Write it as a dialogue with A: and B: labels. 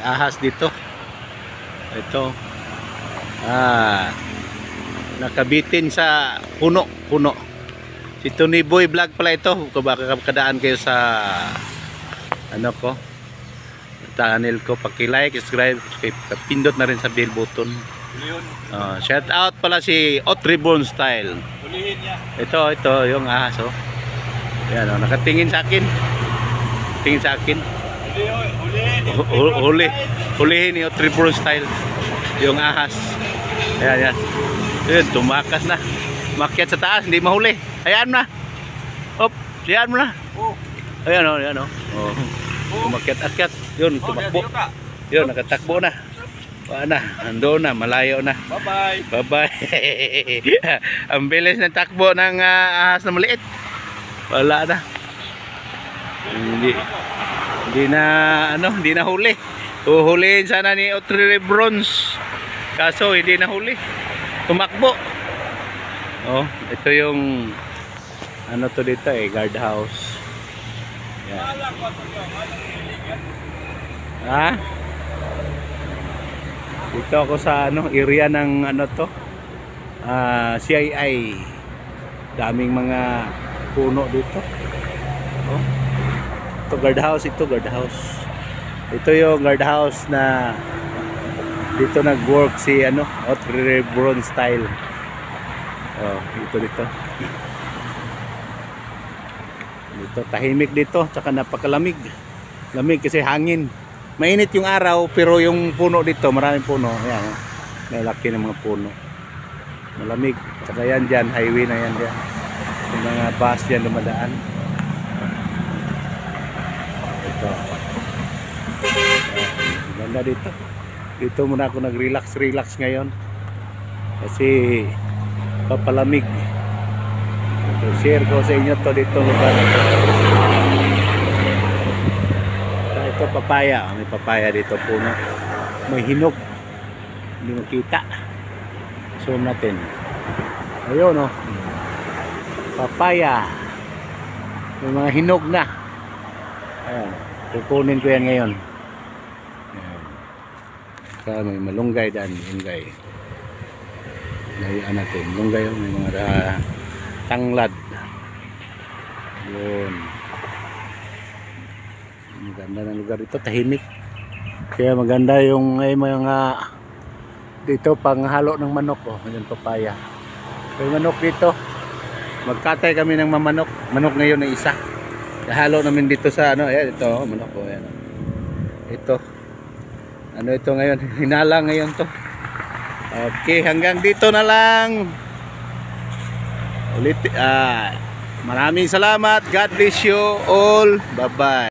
A: ahas dito. Ito. Nakabitin sa puno. Si Tony Boy Vlog pala ito. Kung baka kadaan kayo sa ano ko, channel ko, paki-like, subscribe, pindot na rin sa bell button. Shout out pala si Otribon Style. Ito yung ahas, oh. Yan, oh, nakatingin sa akin. Tingin sa akin. Hulihin ni Otribon Style yung ahas. Ayan. Yun, tumakas na. Makyat sa taas, hindi mahuli. Hayaan na. Hop, hayaan mo na. Ayan o. Umakyat-akyat. Yun, tumakbo. Yun, nakatakbo na. Wala na, ando na, malayo na. Bye-bye. Ang bilis ng takbo ng ahas na maliit. Wala na. Hindi na huli. Uhulihin sana ni Otribon. Kaso hindi na huli. Tumakbo. Oh, ito yung ano to dito guard house. Yan. Dito ako sa area ng CII. Daming mga puno dito. Oh. Ito guard house. Ito yung guard house na dito nag-work si Otribon Style. Oh, dito. Dito tahimik dito, tsaka napakalamig. Lamig kasi hangin. Mainit yung araw pero yung puno dito, maraming puno. Ayan, malaki ng mga puno. Malamig. Tsaka yan dyan, highway na yan dyan. Yung mga bus dyan dumadaan. Ito. Ganda dito. Dito muna ako nag-relax ngayon. Kasi papalamig. So, share ko sa inyo to dito lugar. Ito papaya, may papaya dito puno. May hinog. Hindi makita. Zoom natin. Ayun oh. Papaya. May mga hinog na. Ayan. Kukunin ko yan ngayon. Ayan. Saka may malunggay dyan, malunggay. Layaan natin, lunggay yung may mga tanglad. Yun. Maganda ng lugar ito, tahimik. Kaya maganda yung mga dito panghalo ng manok. Oh, yung papaya. May manok dito. Magkatay kami ng manok. Manok ngayon na isa. Halo namin dito sa ayan ito, manok ko ayan. Ito. Ito ngayon, hinala ngayon to. Okay, hanggang dito na lang. Maraming salamat. God bless you all. Bye-bye.